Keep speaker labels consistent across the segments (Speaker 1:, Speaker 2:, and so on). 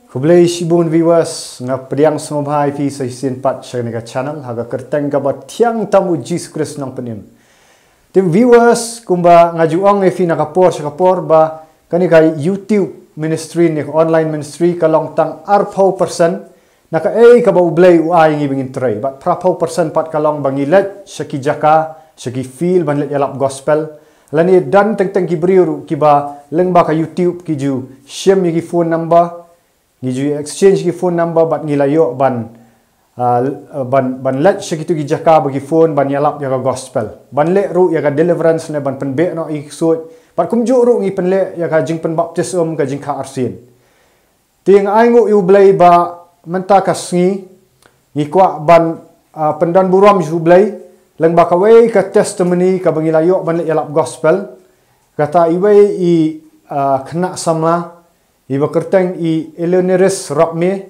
Speaker 1: Kublai shibun viewers nga priang smobhai fi sa hisin pat sa nega channel haga kerteng ka ba tiang tamu Jesus Christ nang penim. Tim viewers kumba ngajuang fi nakapor sa kapor ba kani ka YouTube ministry ni online ministry kalong tang arpau persen naka ka ba ublay uay ngibing tray but prapau persen pat kalong bangilet sa kijaka sa ki feel banlet yalap gospel lani dan teng kibriu kiba leng ba ka YouTube kiju share mi ki phone number Giju exchange ki phone number bat ngilayo ban let segitu gijaka bagi phone ban yalap yaga gospel ban le ru yaga deliverance ne ban penbe no iksut bat kumju ru ngi penle yaga jing pen baptism ka jing ka arsin ting aingu yu blai ba menta kasngi ngi kwa ban pendan buram yu blai leng ba ka we ka testimony ka bangilayo ban le yalap gospel kata iwe I kena samla Iba kerteng I Eleonoris Rockme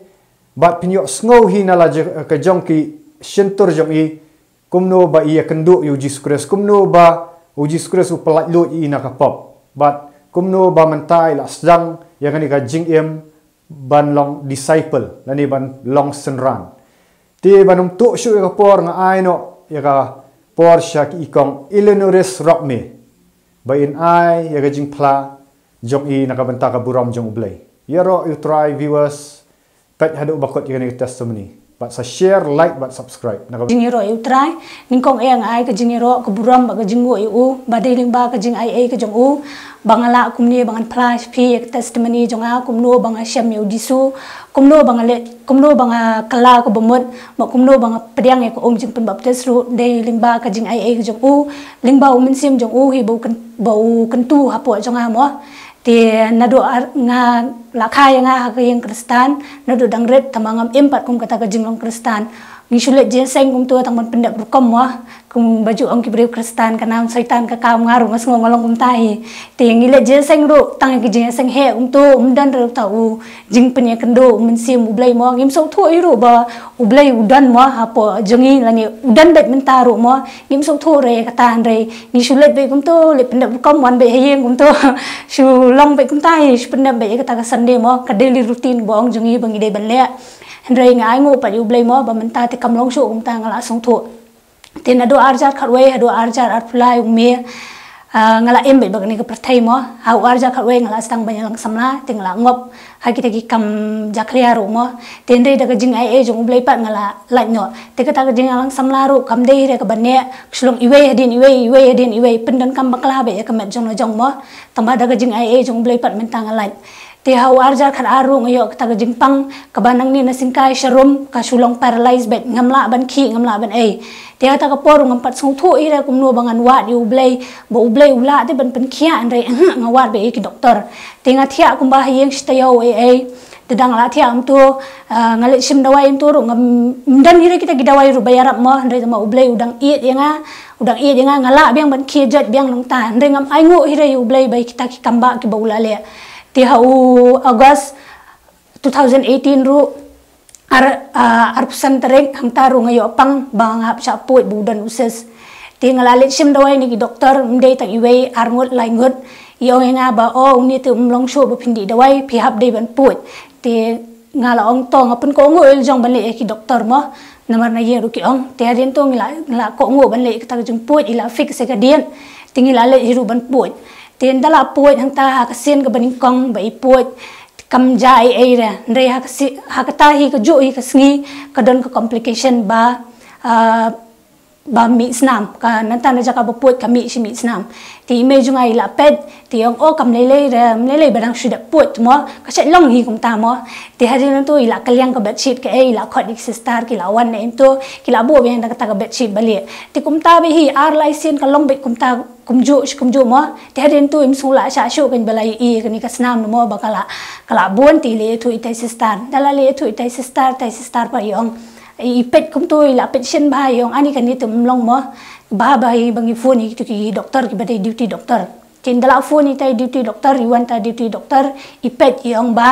Speaker 1: bat pinyok snow hinala ke jong ki shentur jong I kumno ba ia kenduk yu Jesus Christ kumno ba Jesus Christ upelak lut I nakapop bat kumno ba mentai la sedang yang ni ka jing em ban long disciple lani ban long senran ti banum tuk syu ka por nga ai no ya ka por syak ikong Eleonoris Rockme ba in ai ya ka jing pla jong I nakabenta ka buram jong ublay. Yaro you try viewers pet hadu bakot yang testimony. But sa share, like, but subscribe.
Speaker 2: Jing yaro you try ningkong ang ai ka jing yaro ka buram ba ka jing wo u ba deling ba ka jing ai ka jong u bangala kumni bangan flash pi testimony jong a kumno banga syam yu disu kumno banga kala ka bomot ma kumno banga pediang e ko jing pen baptis ru deling ba ka jing ai ka jong u lingba umin sim jong u hi bau kentu hapo jong a mo ti nado nga lakai nga ka yang Kristan nado dangret tamangam empat kum kata ka jinglong Kristan ngisulet jenseng kum tu tamon pendak berkom wah kum baju ong ki breu Kristan kana syaitan ka kam ngaru ngas ngolong kum tai ti ngilet jenseng ru tang ki jenseng he tu umdan ru tau jing penye kendo mensim ublai mo ngim so thu ru ba ublai udan mo hapo jengi lani udan bet mentaru mo ngim so thu re kata re ngisulet be kum tu le pendak berkom wan be hayeng kum tu shu long be kum tai pendak be kata ka Sunday mo ka daily routine bong jengi bangi de banle Hendrai ngai ngo pa yu blai mo ba menta te kam long shu kum ta ngala song thu te na do arjar khatwe hado arjar arpulai me ngala em be bagni ka prathai mo ha arjar khatwe ngala stang banyalang samla te ngala ngop ha kita ki kam jakria ro mo te ndai daga jing ai jong blai pat ngala la no te ka ta ka jing alang samla ro kam dei re ka banne kslong iwe hadin iwe pendan kam bakla be ka met jong jong mo tamba daga jing ai jong blai pat menta ngala ti hawar jar khat aru ngayo ta jingpang kabanang ni nasingkai sharum ka sulong paralyzed bet ngamla ban khi ngamla ban ai ti ta ka por ngampat song thu ira kumno bangan wat yu blai bo ublai ula te ban pen khia andre ngawat be ki doktor ti ngathia kumba hayeng stayo ai dedang la thia am tu ngale sim dawai am tu ru ngam dan hire kita gidawai ru bayarap mo andre ma ublai udang iet yanga ngala biang ban khi jat biang nang ta andre ngam ai ngo hire yu ublai bai kita ki kamba ki baula le ti hau August 2018 ru arpusan tereng hang taru ngayo pang bang hap saput budan uses ti ngalalit sim dawai ni doktor mdei tak iwe arngut laingut yo nga ba o ni tu mlong sho bu phindi dawai phi hap dei ban put ti ngala ong to ngapun ko ngul jong ban le ki doktor mo namar na ye ru ki ong ti adin to ngala ko ngo ban le ki ta jong put ila fix se ka dien ti ngila le hiru ban put tin dala puat hang ta kasin ka baning kong ba ipuat kam jai ai ra ndai hakata hi ka jo hi ka sngi ka don ka complication ba mi snam ka nanta na jaka baput kami si mi snam ti me jungai la pet ti ong o kam lele barang shuda put mo ka chat long hi kum ta mo ti hadin tu ila kalyang ka bedsheet ka ai la khot dik sister ki la wan ne to ki la bo be nda ka bedsheet bali ti kum ta be hi ar lai sin ka long be kum ta kumju mo ti hadin tu im sula sha shu kan balai I kan ka snam mo ba kala bon ti le tu itai sister dala le tu itai sister pa yong ipet kum tu ila pet shin ba yong ani kan ni tum long mo ba bangi phone ki ki doktor ki badai duty doktor tin dala phone itai duty doktor iwan ta duty doktor ipet yong ba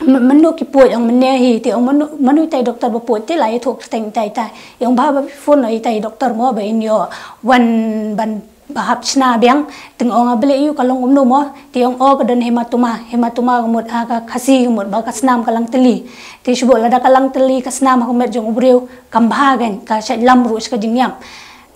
Speaker 2: menu ki puat yang mene hi ti ong menu tai doktor ba puat ti lai thok teng tai yong ba phone noi tai doktor mo ba in yo wan ban bahap cina biang tengok ngah beli yu kalong umno mo tiong o kadan hematoma kemut aga kasi kemut ba kasnam kalang teli ti syubuk lada kalang teli kasnam kemut jong ubriu kambahagen ka syat lamru ska jingyam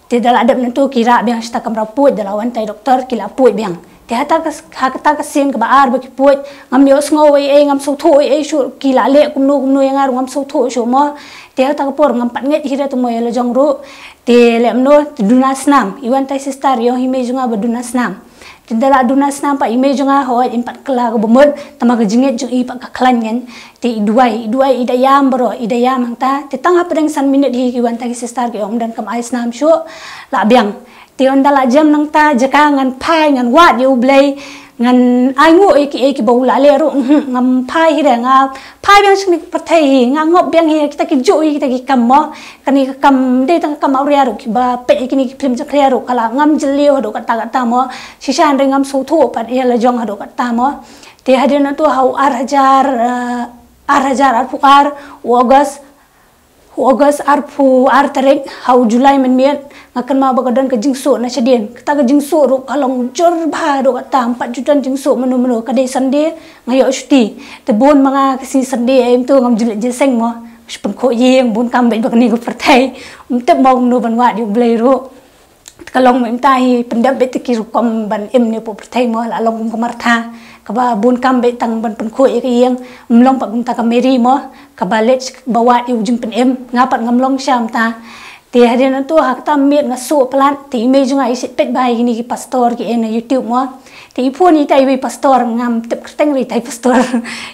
Speaker 2: ti dal adap nentu kira biang sta kamra puit dalawan tai doktor kila puit biang ti hata kasin ka baar ba ki puit ngam yo sngo ngam so tho shu kila le kumnu yang ar ngam so tho shu mo ti hata ka por ngam pat nget hira tu mo yo jong ru ti lemno dunasnam iwan tai sister yo hime junga badunasnam tindala dunasnam pa ime junga ho impat kala ko bomod tamaga jinget jung i pa kaklan ngen ti duai idayam bro idayam hangta ti tang hapdeng san minute hi iwan tai sister ke om dan kam aisnam shu la biang ti ondala jam nang ta jaka ngan pai ngan wat yu blai ngan ai ngu ki bau la le ru ngam pai hi nga pai biang sing pathai nga ngop biang hi kita ki ju kita ki kam mo kani kam de tang kam auria ru ki ba pe ki ni film ja klia ru kala ngam jilio hado kata mo sishan de ngam so thu pat ya la jong hado kata mo te hadin tu hau ar hajar ar August arpu ar tarik hau Julai menmiat ngakan ma bagadan ke jingso na sedien kita ke jingso ru kalong jor ba ru kata 4 juta jingso menu kadai sande ngayo syuti tebon manga kesi sande em tu ngam julet jeseng mo sepun ko yeng bun kam bai bakni ko pertai untuk mau no ban wa di blai ru kalong mem tai pendap bet ki ru kom ban em ne po pertai mo la long ko martha kaba bun kam bai tang ban pen ko yeng mlong pa gunta ka meri mo kabalet bawa di ujung pen em ngapat ngamlong syam ta ti hadian tu hak ta miet ngaso plan ti me junga isi pet bai ni ki pastor ki en YouTube mo ti iphone ni tai wi pastor ngam tep keteng ri tai pastor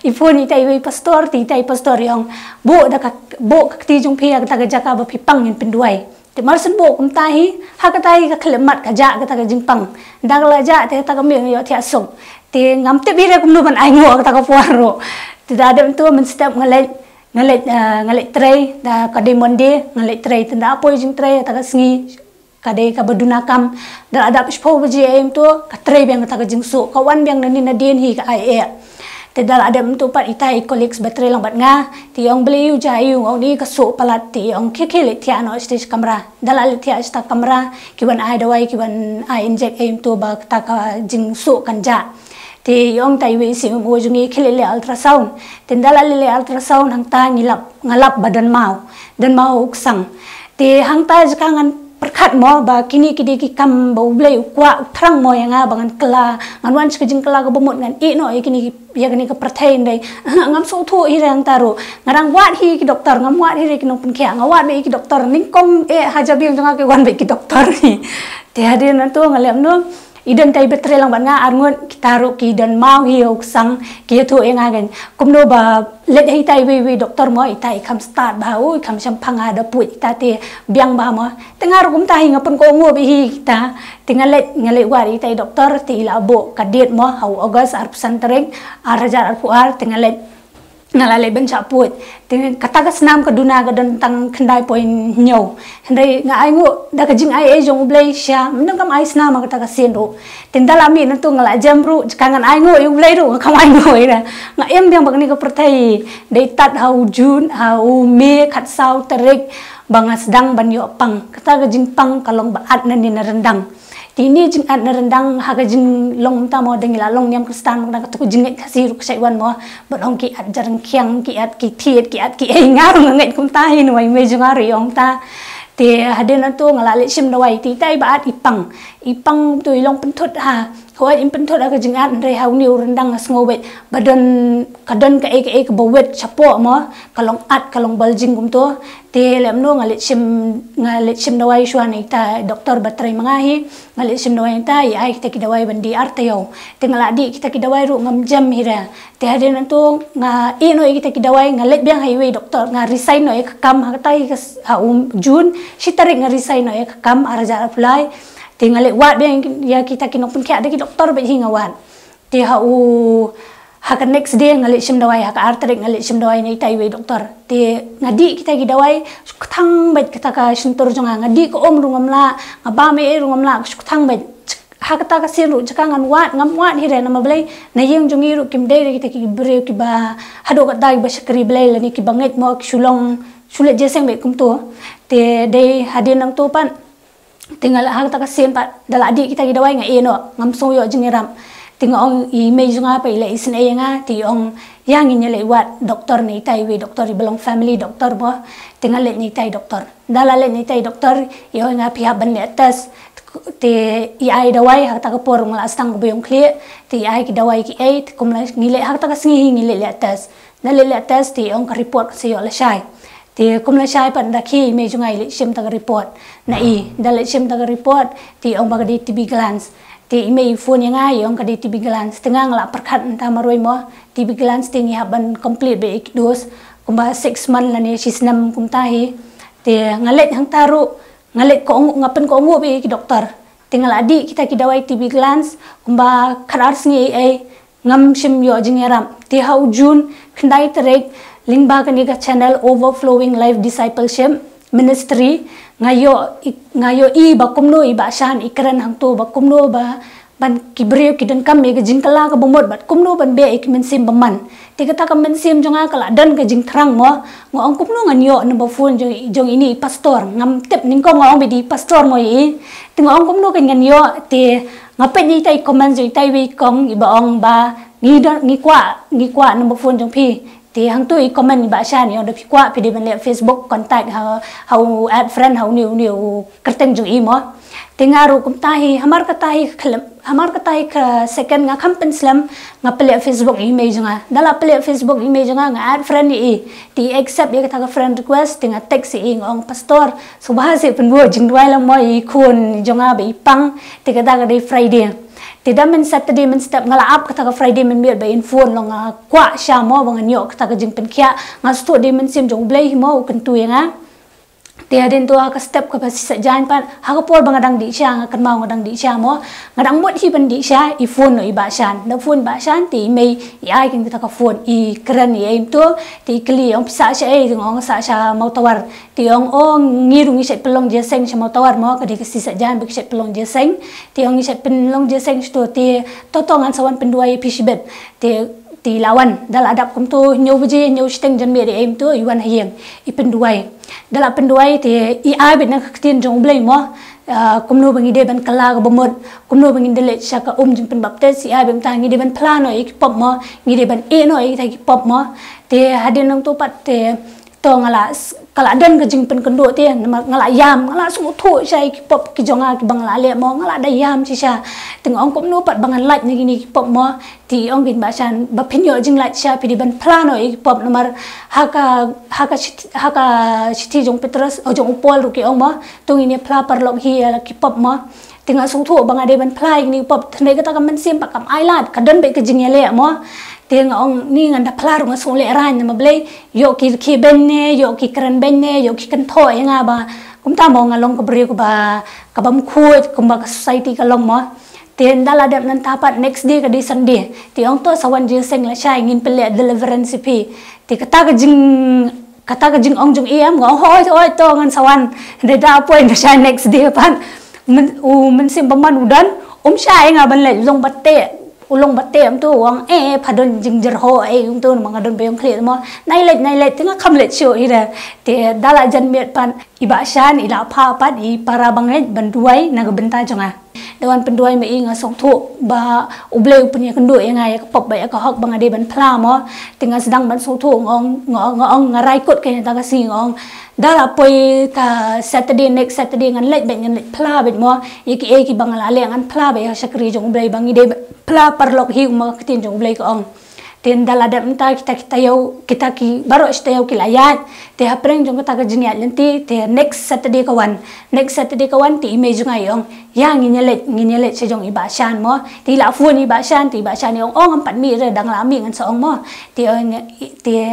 Speaker 2: iphone ni tai wi pastor ti tai pastor yang bo ti jung pia ta ga jaka ba pipang yin penduai ti marsen bo kum tahi hak tai ka khlemat ka ja ka ta ga jingpang dagla ja te ta ga mi yo ti asung ti ngam te bi re kum no ban ai ngo ka ta ka puaro ti da dem tu men step ngalet tray da kade monde ngalet tray tenda apoi jing tray ta singi kade ka badunakam da ada pispo baji em tu ka tray biang ta jing su kawan biang nani na din hi ka ai te dal ada tu pat itai colleagues batray lang bat nga ti ong beli u jayu ong ni ka su palat ti ong kikile ti ano stage kamera dal ti sta kamera kiwan ai dawai kiwan ai inject em tu ba ta ka jing su kanja ti yong tai wi si mo jungi khilele ultrasound tindala lele ultrasound hang ta ngalap badan mau sang ti hang ta jangan perkat mo ba kini ki kam bau blai kwa thrang mo yang bangan kela ngan wan skijing kela ko bomot ngan i no kini ya kini ka pertain dai ngam so thu i rang taru ngarang wat hi ki doktor ngam wat hi ki nong pen kya ngawat be ki doktor ningkom hajabi janga ke wan be ki doktor ni ti hadin tu ngalem no idan tai betre lang ban nga arngon kitaru ki dan mau hiu sang ki thu eng agen kumno ba let hi tai wi doktor mo itai kam start ba u kam sam phanga da pu ita te biang ba mo tengar kum tai ngapun ko ngo bi hi kita tingalet wa itai doktor ti labo kadet mo hau August ar pesantren ar hajar ar puar tingalet ngalale ben chaput ting kata ka snam ka duna ka dan tang khandai poin nyau hendai nga ai ngo da ka jing ai jong blai sha mnang kam ai snam ka ta ka sen ro tin dalami na tu ngala jamru kangan ai ngo yu blai ro kam ai ngo ira nga em biang bagni ka pertai dei tat hau jun hau me khat sau tarik bangas dang ban yo pang kata ka jing pang kalong baat na ni na rendang tini jing at narendang haga jing long ta mo dengila long nyam kristan mo na tu jing kasi ruk sai wan mo bodong ki at jarang kyang ki at ki thiet ki at ki ngar ngai kum ta hin wai me junga riong ta te haden tu ngalale sim dawai ti tai ba at ipang tu long penthut ha hoi im penthut aga jing at re hau niu rendang sngobe badan kadan ka ek bawet chapo mo kalong at kalong baljing kum to te lem no ngalit sim dawai shuani ta doktor batrai mangahi ngalit sim dawai ta ai kita ki dawai bandi artayo te ngaladi kita ki dawai ru ngam jam hira te haden tu nga ino kita ki dawai ngalit biang highway doktor nga resign no ek kam hatai ha jun sitarik nga resign no ek kam araja apply te ngalit wat biang ya kita ki nopun kya de ki doktor be hinga wat te ha haka next day ngalit sim dawai haka artarik ngalit sim dawai ni tai we doktor te ngadi kita gi dawai thang bet kita ka suntur jonga ngadi ko om rungam la ngaba me rungam la thang bet haka ta ka siru jakangan wat ngam wat hire na mablai na yeng jongi ru kim de kita ki bre ki ba hado ka dai ba sakri blai la ni ki banget mo sulong sulet jeseng be kum to te de hadin nang to pan tinggal hang tak kasian pat dala adik kita gidawai nga eno ngam so yo jengiram tinggal ong I mei junga pa ile isne nga ti ong yang inya le wat doktor ni tai we doktor belong family doktor bo tinggal le ni tai doktor dala le ni tai doktor yo nga pihak ban le atas ti ai dawai hak tak por ngala stang beyong kle ti ai ki dawai ki 8 kumla ngile hak tak singi ngile le atas na le atas ti ong ka report se yo la shai ti kumla shai pan dakhi me jungai le sim tak report na I dal sim tak report ti ong bagadi TB glands ti me phone yang ai ong kadi TB glands tengah ngala perkhat ta maroi mo TB glands ti ngi haban complete be dos kumba 6 month la ni sisnam kum tahi ti ngalet hang taru ngalet ko ngapen ko ngo be ki doktor tinggal adik kita ki dawai TB glands kumba kharar sngi ai ngam sim yo jingeram ti hau jun khandai terek lingba kaniga channel overflowing life discipleship ministry ngayo I bakumno I basan ikran hang to bakumno ba ban kibriyo kidan kam me jingkala ka bomot bat kumno ban be ik mensim baman ti kata kam mensim jonga kala dan ka jing thrang mo ngong kumno nganyo number phone jong ini pastor ngam tep ning ko ngong be di pastor mo I ti ngong kumno kan nganyo ti ngape ni tai comment joi tai wi kong I baong ba ngi kwa number phone jong pi ti hang tu I comment ba shan yo de pi kwa pi de ban le Facebook contact how add friend how new kerteng jong I mo tingaru kum tahi hamar katahi second nga kampen slam nga pele Facebook image nga dala pele Facebook image nga add friend I ti accept ya kata friend request tinga text I ngong pastor so bahasa penbo jingdwai lang mo I kun jonga be pang ti kata ka Friday tidak men Saturday men step ngala up kata Friday men biar bayin phone long kwa sha mo bang nyo kata ka jing pen kya nga sto de men sim jong blai mo kentu ya nga Tia den tua ka step ka pasi sajan pan ha ko por bangadang di sya nga kan mau ngadang di sya mo ngadang mot hi ban di sya I phone no I ba shan da phone ba shan ti mei I ai kin ta ka phone I kran I aim to ti kli ong pisa sya ai ngong sa sya mau tawar ti ong ngirung I set pelong je seng sya mau tawar mo ka di ka si sajan bi set pelong je seng ti ong I set pelong je seng sto ti totongan sawan penduai pisibet ti lawan dal adap kum tu nyu beje nyu steng jan me de aim to iwan hayeng I penduai dala penduai ti I ai bet na ktin jong blai mo kumno bangi de ban kala ga bomod kumno bangi de le saka jing pen baptes I ai bem ta ngi de ban plano I pop mo ngi de ban e no I ta ki pop mo ti hadin nang tu pat ti to ngala kala dan ka jing pen kendo ti ngala yam ngala su thu sai ki pop ki jonga ki bangla le mo ngala da yam chi sha ting ong kumno pat bangan lait ni ki pop mo ti ong bin basan ba pinyo jing lait sha pi di ban plano I pop nomor haka chiti jong Petrus jong upol ru ki ong mo tung ini pla parlok hi ki pop mo tinga su thu banga de ban plai ni pop thne ka ta kam sim pa kam ailat ka dan be ka jing le mo ting ong ni ngan da pla ru ngasung le ran ma ble yo ki ben ne yo ki kran ben ne yo ki kan tho nga ba kum ta mo ngalong ko bre ko ba ka bam khu kum ba society ka long mo ten dala dap nan tapat next day ka di Sunday ti ong to sawan je seng la shai ngin pele deliverance pi ti kata ka jing ong jong iam ngong hoi to ngan sawan de da point shai next day pan men sim paman udan shai nga ban le long batte ulong batte am tu wang phadon jing jer ho ung tu mga don beyong khle mo nai let tinga kham let show ira te dala jan met pan iba shan ila pha pat I para bangai banduai naga benta jonga dewan penduai me inga song thu ba uble punya kendo nga ya pop ba ya ka hok bangade ban phla mo tinga sedang ban so thu ngong ngarai kot ke ta ka si ngong dala poi ka next Saturday ngan let phla bet mo ki bangala le ngan phla be sakri jong uble bangi de pla parlok hi ma kitin jong uble ko ong ten dala dam ta kita yau kita ki baro sta yau ki layat te hapreng jong ta ka jinya lenti te next Saturday kawan ti image ngai ong yang nginelet se jong iba shan mo ti la fu ni ba shan yong ong pan mi re dang la mi ngan sa ong mo ti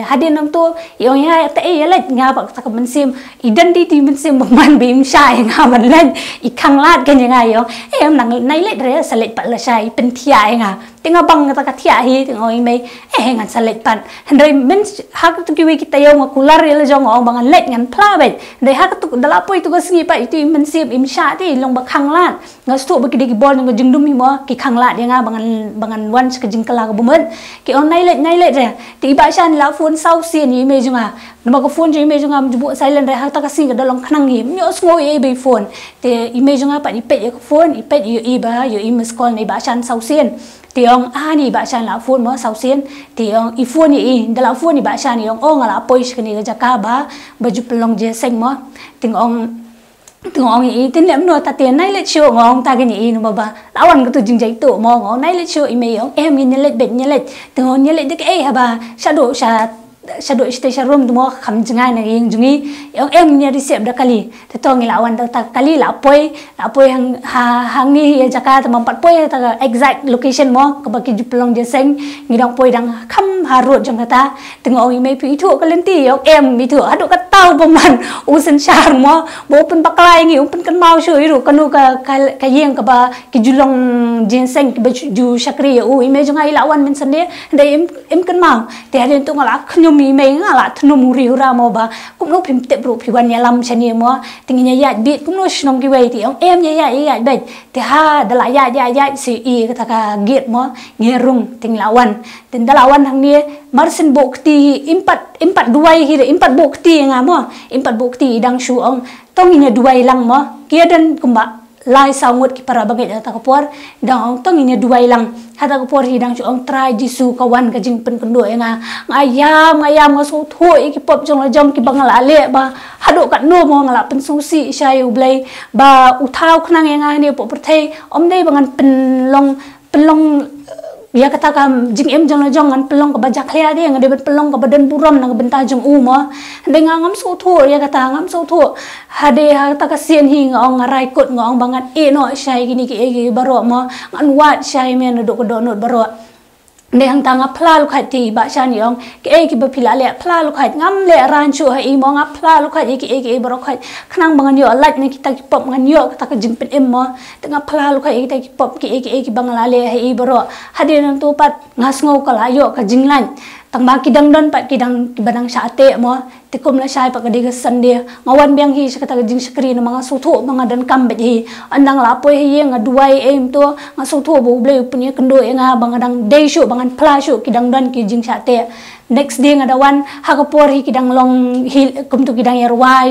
Speaker 2: hadin nang tu yong ya ta let nga ba ta ka mensim identity mensim man bim shai nga man len I khang lat kan nga yong em nang nai let re sa let pa la shai pen thia nga tinga bang kata katia hi tinga oi mai ngan salet pan ndai men hak tu kiwi kita yo ngakular le jong ong bangan let ngan pla be ndai hak tu dala poi tu ko singi pa itu men siap im sha ti long ba khang lat ngastu ba ki bol ngo jingdum hi mo ki khang lat nga bangan wan ka jing kala ka bumen ki on nai let re ti ba shan la phun sau sien ni me junga nama ko phone je me junga jubu silent re hak ta ka sing ka dolong khnang hi myo ngo e be phone te image junga pa ni pe ko phone i pe yu i ba yu i miss call ni ba shan sau sien ti ong ani ba shan la phone mo sau sien ti ong i phone ni dala phone ni ba shan ni ong ong ala poi shkani ga jaka ba ju pelong je seng mo ting ong i tin lem no ta tiền nai le chiu ngong ta cái ni no ba lawan ko tu jing jai tu mo ngong nai le chiu i me ong em ni le bet ni le ting ong ni le de ke ha ba sha do station room tu mo kham jingai na ying jungi ong em ni receive da kali te tong ni lawan ta kali la poi hang ni jaka ta mampat poi ta exact location mo ko ba ki ju pelong je seng ni dong poi dang kham harut jong ta ting ong i me pi thu ka len ti ong em mi thu adu ka tau paman usen shar mo bo pen baklai ngi pen kan mau shui ru kanu ka yeng ka ba ki julong ginseng ki ba ju shakri u image ngai lawan men sande dai em kan mau te aren tu ngala khnyum mi me ngala thnum ri ra mo ba kum no phim te bro phiwan ya lam chani mo tinginya ya bit kum no shnom ki wei ti ong em ya bet te ha dala ya si I ka ka git mo ngerung ting lawan tin dalawan hang ni marsin bokti impat duai hi impat bokti nga mo impat bokti dang shu ong tong ina duai lang mo kia dan kumba lai sangut ki para bagai ta kapor dang tong ina duai lang hata kapor hi dang shu ong try jisu kawan ka jing pen kendo nga ngayam nga so thoi ki pop jong la jong ki bangala le ba hado kat no mo ngala pen susi shai u blai ba u thau khnang nga ni po prthei om dei bangan pen long ya kata kam jing em jong la jong an pelong ka bajak khlia de ngade pelong ka badan buram na benta jong u mo de ngam so tho ya kata ngam so tho hade ha ta ka sien hi ngong rai kot ngong bangat e no shai gini ki baro mo an wat shai men do ko do not baro ne hang tanga phla lu khat ti ba shan yong ke ki ba phila le phla lu khat ngam le ran chu ha I mo nga phla lu khat ki baro khat khnang bangan yo lat ne ki ta ki pop ngan yo ta ka jing pen em mo tanga phla lu khat ta ki pop ki bangala le ha I baro hade nan tu pat ngas ngau kala yo ka jing lan tang ba ki dang don pat ki dang ki badang sha te mo te kum la shai pa ka diga sande ngawan biang hi sakata jing skri na mga sutho mga dan kam bet hi andang la poi hi nga duai aim to nga sutho bo ble punya kendo nga bangadang day show bangan pla show ki dang don ki jing sha te next day nga dawan hakapor hi ki dang long hil kum tu ki dang yarwai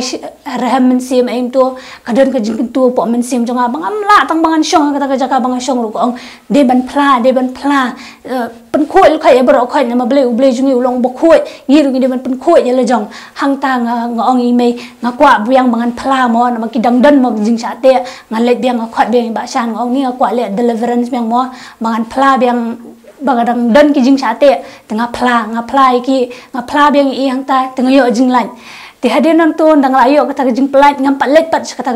Speaker 2: raham men sim aim to kadan ka jing tu po men sim jonga bangam la tang bangan shong kata ka jaka bangan shong ru ko ong de ban pla pen khoi lu khai bro khai na ma ble jungi ulong bo khoi ngi ru ngi de ban pen khoi ya le jong hang ta ngong I me nga kwa biang bangan pla mo na ki dang dan mo jing sha te nga le biang nga khat biang ba shan ngong ni nga kwa le deliverance biang mo bangan pla biang bangadang dan ki jing sha te tengah pla biang I hang ta tengah yo jing lan ti hadin nang tu dang la yo kata jing plat ngam palet pat kata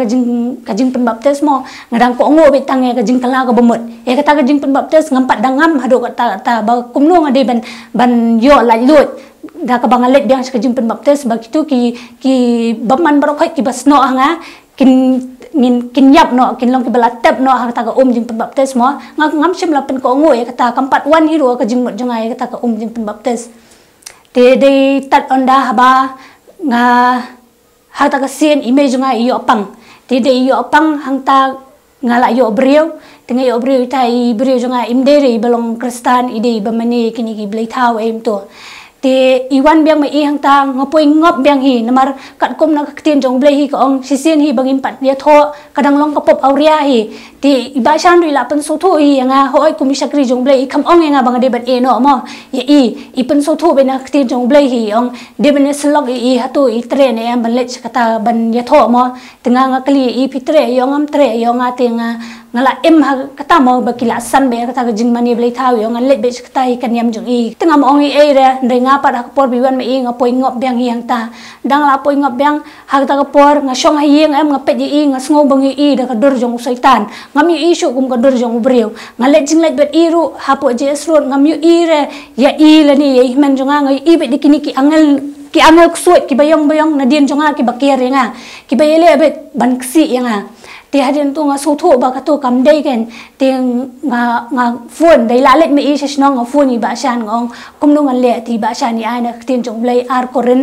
Speaker 2: ka jing pen baptis mo ngadang ko ngo be tang ka jing kala ka bomot e kata ka jing pen baptis ngam pat dangam hado kata ta ba kumno ngade ban yo la lut da ka bangalet biang ka jing pen baptis ba kitu ki baman barokai ki basno nga kin yap no kin long ki balatep no kata ka jing pen baptis mo ngam sim la pen ko ngo e kata kampat wan hiro ka jing mot jongai kata ka jing pen baptis te de tat onda ba nga hata ka sien image nga iyo pang ti de iyo pang hangta nga la yo brio tinga yo brio ta I brio nga imdere balong kristan ide bamani kini ki blai thau em to te iwan biang mai I hangta ngapoi ngop biang hi namar kat kom na ktien jong blai hi ko ong sisien hi bangin pat dia tho kadang long kapop auria hi ti iba shan ri la pen so tho hi nga hoi kum shakri jong blai kham ong nga bang de ban e no mo ye I pen so tho be na ktien jong blai hi ong de ben slog I hatu I tre ne ban le kata ban ya tho mo tinga nga kali I pitre yong am tre yong nga tinga ngala em ha kata mo bakila san be kata jing mani blai thau yong le be kata I kan yam jong I tinga mo ong I re de nga pa por biwan mai nga poi ngop biang hi ta dang la poi ngop biang ha ta ka por nga shong hieng em nga pet I nga sngo bangi I da ka dor jong saitan ngam yu I shu kum ka dor jong breu nga le jing let bet I ru ha po jes ro ngam yu I re ya I la ni ye men jonga nga I bet dikini ki angel kusuat ki bayong na dien jonga ki bakir nga ki bayele bet ban ksi nga ti hadin tu nga suthu ba ka tu kam dei ken ti nga phone dei la let me i sesno nga phone i ba shan ngong kum no ngan le ti ba shan i ai na tin jong blai ar korin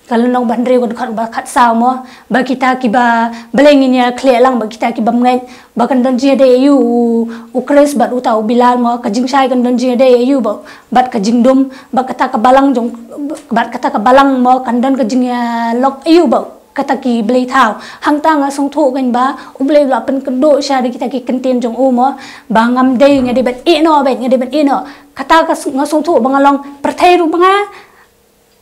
Speaker 2: kalau nong bandre ko khat ba khat saw mo ba kita ki ba bleng nya khle lang ba kita ki bam ngai ba kan don je de yu ukres bat utau bilal mo ka jing sai kan don je de yu ba bat ka jing dum ba kata ka balang jong bat kata ka balang mo kan don ka jing lok yu ba kata ki blei thau hang ta nga song thu kan ba ublei la pen kan do sha de kita ki kenten jong u mo ba ngam de nga de bat e no bet nga de bat e no kata ka nga song thu ba ngalong perthai ru ba nga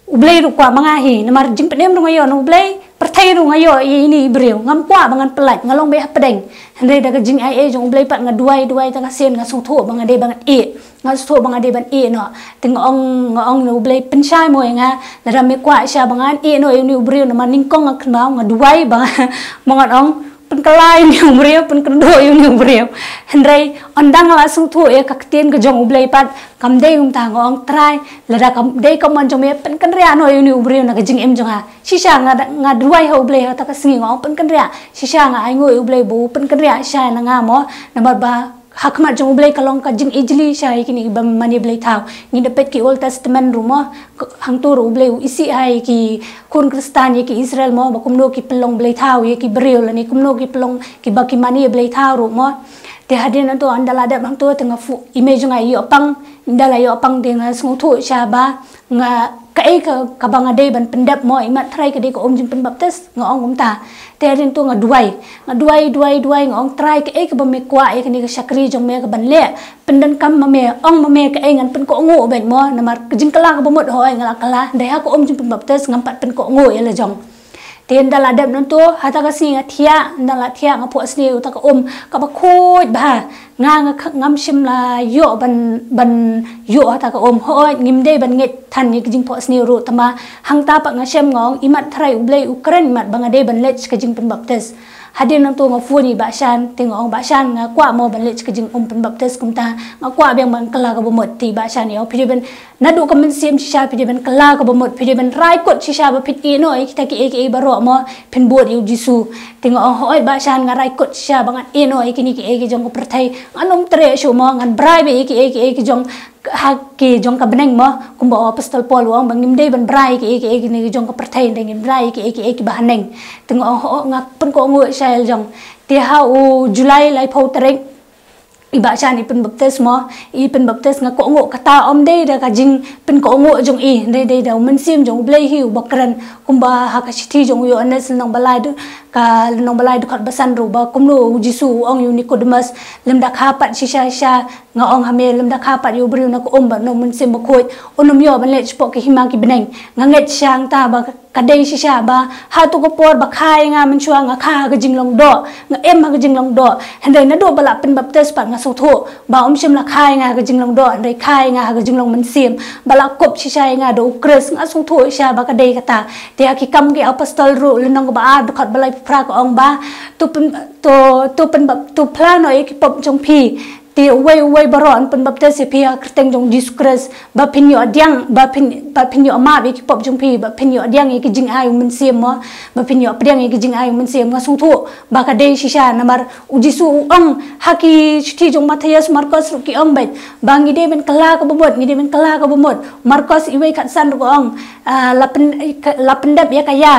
Speaker 2: ublei ru kwa mga hi namar jing pedem ru ngayo no ublei perthai ru ngayo ini breu ngam kwa bangan pelat ngalong be pedeng hande da ka jing ai jong ublei pat ngaduai ta ka sen nga song thu banga de bangan e nga song thu banga de ban e no ting ong no ublei penshai mo nga da me kwa sha bangan e no ini breu namar ningkong ngakna ngaduai banga bangan ong penkelai ni umriau penkendo ni umriau hendrai ondang langsung tu kaktian ke jong ublei pat kam dei tangong try lada kam dei kam man jong me penkenria no ni umriau na jing em jong ha sisa nga duai ha ublei ha ta ka singi ngong penkenria sisa nga ai ngoi ublei bu penkenria sha na nga mo namar ba hakmat jong ublei kalong ka jing ijli sha kini ba mani blei thau ni depet ki old testament rumo hang tu ublei isi hai ki kun kristan ye ki israel mo ba kumno ki pelong blei thau ye ki breu la ni kumno ki pelong ki ba ki mani blei thau ru mo te hadin to andala da bang to tengah fu image ngai yo pang indala yo pang de nga sung thu sha ba nga kai ka bang ade ban pendap mo imat try ka de ko jing pen baptis nga ong ta te hadin to nga duai nga ong try ka ba me kwa e kani ka sakri jong me ka ban le pendan kam ma me ong ma me ka ngan pen ko ngo ben mo namar jing kala ka bomot hoi ngala kala de ha ko jing pen baptis ngam pat pen ko ngo ya la jong ten dala dab non to hata ka singa thia dala thia nga pho asni uta ka ka ba khoi ba nga ngam sim la yo ban yo hata ka hoi ngim de ban nget than ni jing pho asni ru tama hang ta pa nga sem ngong imat thrai ublei ukren mat banga de ban lech ka jing pen baptis hadin nang to nga funi ba shan tingong ba shan nga kwa mo ban lech ka jing pen baptis kumta nga kwa beng ban kala ka bomot ti ba shan yo phi ben nadu ka men sim sha phi ben kala ka bomot phi ben rai kot sha ba phit e no kita ki baro mo pin bod yu jisu tingong hoi ba shan nga rai kot sha bangan e no kini ki jong ko perthai anom tre shu mo ngan bribe ki jong haki jong ka beneng mo kumba apostol paul wang bangim de ban brai ki ni jong ka perthai dengim brai ki bahaneng tingong ho nga pen ko ngo sel jong ti ha u july lai phau tereng iba shan ipin baptis mo ipin baptis nga ko ngo kata om de da ka jing pin ko ngo jong de da men sim jong blei hiu bakran kumba ha ka sithi jong yo anes nang balai du ka nang balai du khat basan ru ba kumno jisu ong yu nikodemus lem da kha pat shisha nga ong hame lem da kha pat yu briu na ko om ba no men sim ba khoi onom yo ban le chpo ki hima ki beneng nga nget sang ta ba kadai shisha ba ha tu ko por ba khai nga men chua nga kha ga jing long do nga em ha ga jing long do handai na do bala pin baptis pa nga so tho ba sim la khai nga ga jing long do handai khai nga ga jing long men sim bala kop shisha nga do kres nga so tho sha ba kadai kata te ki kam ki apostol ru le nong ba a khat balai pra ko ong ba tu plan no ki pop jong phi ti way baron pen baptis pia krteng jong Jesus Christ ba pin yo diang ba pin yo ma bi ki pop jong phi ba pin yo diang ki jing ai men sim mo ba pin yo pdiang ki jing ai men sim nga sung thu ba ka dei shisha namar u jisu ong haki thi jong Matthias Marcos ki ong bet ba ngi de ben kala ko bomot ngi de ben kala ko bomot Marcos iwe khat san ko ong lapen dap ya kaya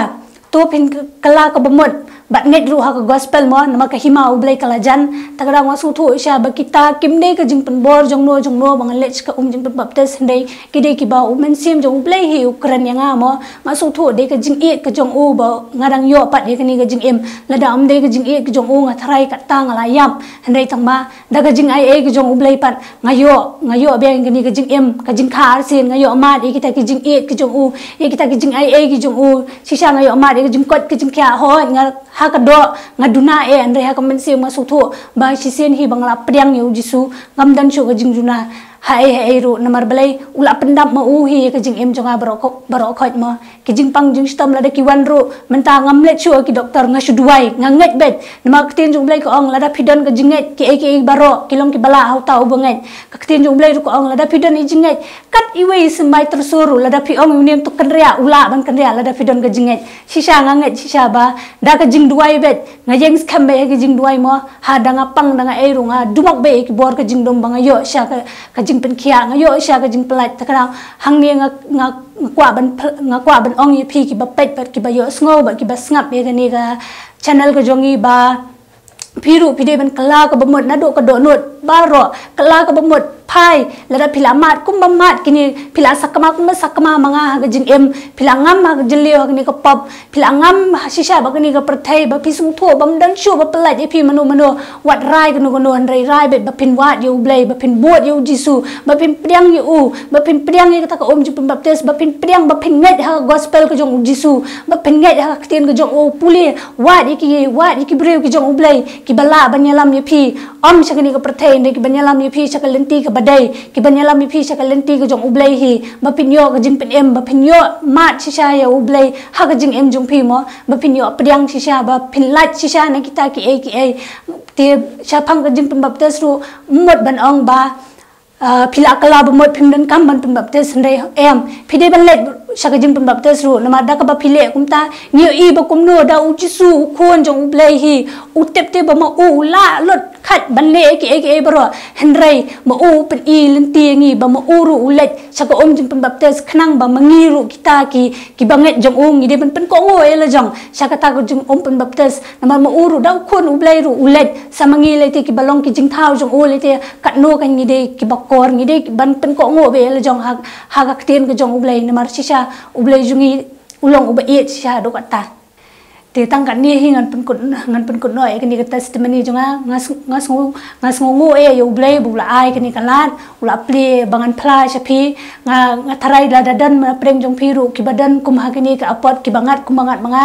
Speaker 2: tu pin kala ko bomot bat nget ru ha ka gospel mo nama ka hima ublei kalajan tagra wa su thu sha ba kita kimdei ka jing pen bor jong no bang lech ka jing pen baptis ndei kidei ki ba men sim jong ublei hi ukran yang mo ma su thu de ka jing e ka jong u ba ngarang yo pat de ka ni ka jing em la da am de ka jing e ka jong u nga thrai ka ta ngala yam ndei tang ma da ka jing ai e ka jong ublei pat ngayo be ka ni ka jing em ka jing khar sin ngayo ma de kita ki jing e ka jong u e kita ki jing ai e ki jong u shisha ngayo ma de ka jing kot ka jing kya ho nga ha ka do ngaduna andre ha komen sim ma su thu ba shi sen hi bangla priang yu jisu ngam dan chu ga jing juna hai ru namar belai ula pendap ma uhi ke jing em jonga barok khoj ma ke jing pang jing stom lada ki wan ru menta ngamlet chu ki doktor ngasu duai nganget bet nama ketin jung belai ko ong lada pidon ke jinget ki barok kilong ki bala hau tau benget ketin jung belai ko ong lada pidon i jinget kat iwei sembai tersuru lada pi ong unim tu kenria ula ban kenria lada pidon ke jinget sisa nganget sisa ba da ke jing duai bet ngajeng skam be ke jing duai mo ha danga pang danga eru nga dumak be ki bor ke jing dom bang yo sha ka jing pen kia ngayo sha ka jing pelat takana hang ni nga kwa ban ong yi phi ki ba pet ki ba yo sngo ba ki ba snap be ni ga channel ka jongi ba piru pide ban kala ka bamot na do ka do not baro kala ka bamot pai lada pilamat kumbamat kini pila sakama manga ga jing em pilangam ha jelio kini ka pop pilangam sisa ba kini ka perthai ba pisung tho bam dan shu ba pelat epi manu wat rai kanu rai bet ba pin wat yu blai ba pin bot yu jisu ba pin priang yu ba pin priang ni kata ka om jupin baptis ba pin priang ba pin ngai ha gospel ka jong jisu ba pin ngai ha ktin ka jong o puli wat iki breu ki jong blai ki bala banyalam ye pi om sakani ka perthai ne ki banyalam ye pi sakal lenti ka badai ki banyalam mi phi sakal lenti ka jong ublai hi ba pinyo ka jing pen em ba pinyo mat sisa ya ublai ha ka jing em jong phi mo ba pinyo priang sisa ba pin lat sisa na kita ki te sha phang ka jing pen baptis ru mot ban ong ba pila kala ba mot phim dan kam ban pen baptis ndai em phide ban let saka jing pen baptis ru nama da ka ba phile kumta ni i ba kumno da u jisu khon jong ublai hi u tep te ba ma u la lot khat ban le ki baro henrai ma u pen i lenti ngi ba ma uru ulet saka om jing pen baptis khnang ba mangi ru kita ki banget jong u ngi de pen ko ngo e la jong saka ta ko jing om pen baptis nama ma uru da khon ublai ru ulet samangi le te ki balong ki jing thau jong u le te kat no kan ngi de ki bakor ngi de ban pen ko ngo be la jong ha ka kten ko jong ublai namar sisa ublai jungi ulong uba iet sisa do kata te tang kan ni hi ngan pen kun noi kini ka testimony jonga ngas ngo e yo ublai bula ai kini kalat ula ple bangan pla sapi nga tharai da dan ma preng jong phiru ki badan kum ha kini ka apot ki bangat manga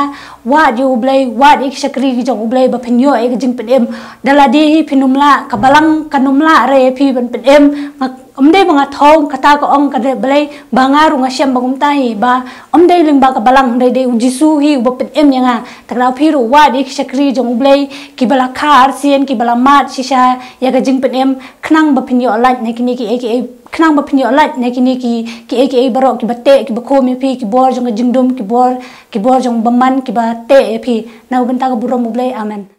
Speaker 2: wa yo ublai wa ik sakri ki jong ublai ba phenyo e jing pen em daladi hi phinumla ka balang kanumla re phi ban pen em omde banga thong kata ko ong ka de blai bangaru nga syam bangum tai ba omde ling ba ka balang de jisu hi ba pen em yanga takra phiru wa dik sakri jong blai ki bala khar sien ki bala mat sisa ya ga jing pen em khnang ba phinyo lat ne kini ki khnang ba phinyo lat ne kini ki baro ki batte ki ba khomi phi ki bor jong jingdom ki bor jong baman ki ba te phi na ban ta ka burom blai amen.